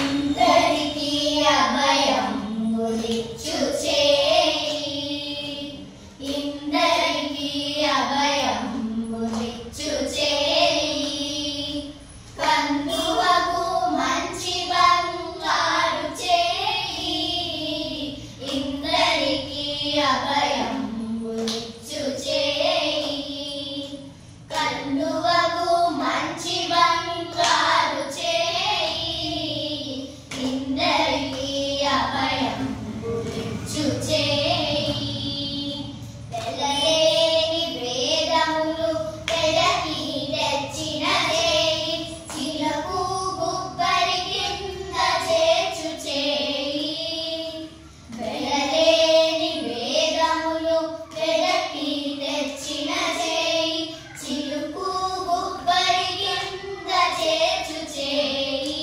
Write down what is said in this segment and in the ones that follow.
ఇందరికీ అభయం ములిచ్చు చేయి ఇందరికీ అభయం ములిచ్చు చేయి కన్నువకు మంచి బంగారు చేయి ఇందరికీ అభయం ములిచ్చు చేయి కన్నువకు మంచి బంగారు ఇందరికీ అభయం ములిచ్చు చేయి తెల్లలేని వేదములు తెలకి తెచ్చిన చేయి చిలకు గుబ్బరి కింద చేర్చు చేయి తెల్లలేని వేదములు తెలకి తెచ్చిన చేయి చిలుకు గుబ్బరి కింద చేర్చు చేయి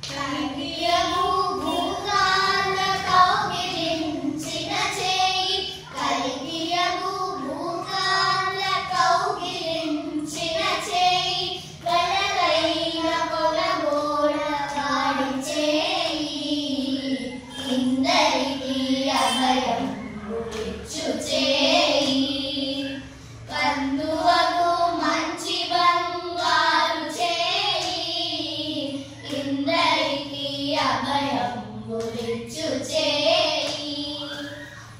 కలిగియము భూతాల కౌగిలించిన చేయి కలిగియము భూతాల కౌగిలించిన చేయి కలగైన కొలగోడ వాడి చేయి ఇందరికీ అభయం ములిచ్చు చేయి కన్నువకు మంచి బంగారు చేయి ఇందరికీ అభయం ములిచ్చు చేయి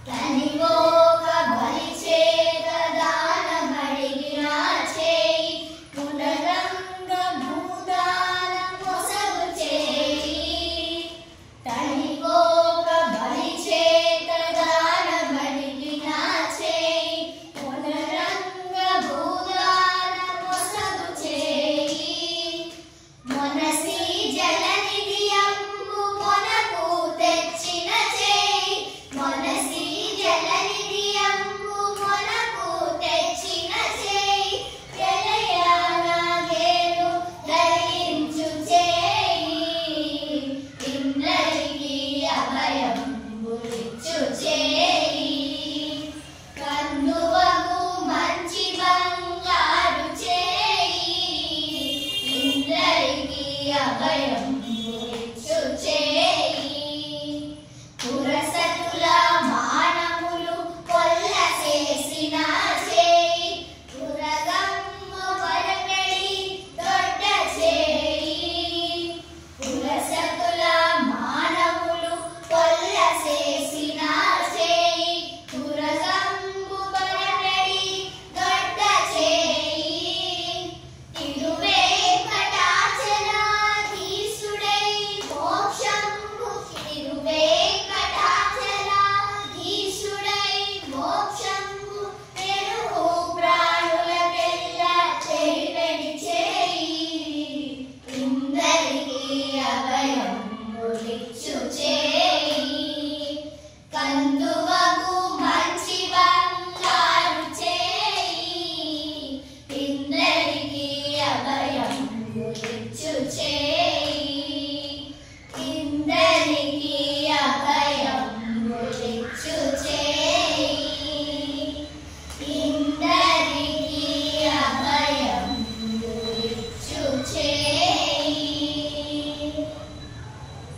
తనివోక బలి చేత దానమడిగిన చేయి పునరంగ భూతాల పొసగు చేయి తనివోక బలి చేత దానమడిగిన చేయి పునరంగ భూతాల పొసగు చేయి మొనసి జలనిధి అంబు మొనకు తెచ్చిన చేయి మొనసి జలనిధి అంబు మొనకు తెచ్చిన చేయి తెలయానాగేను ధరించు చేయి ఇందరికీ అభయం ములిచ్చు చేయి కన్నువకు మంచి బంగారు చేయి ఇందరికీ అభయం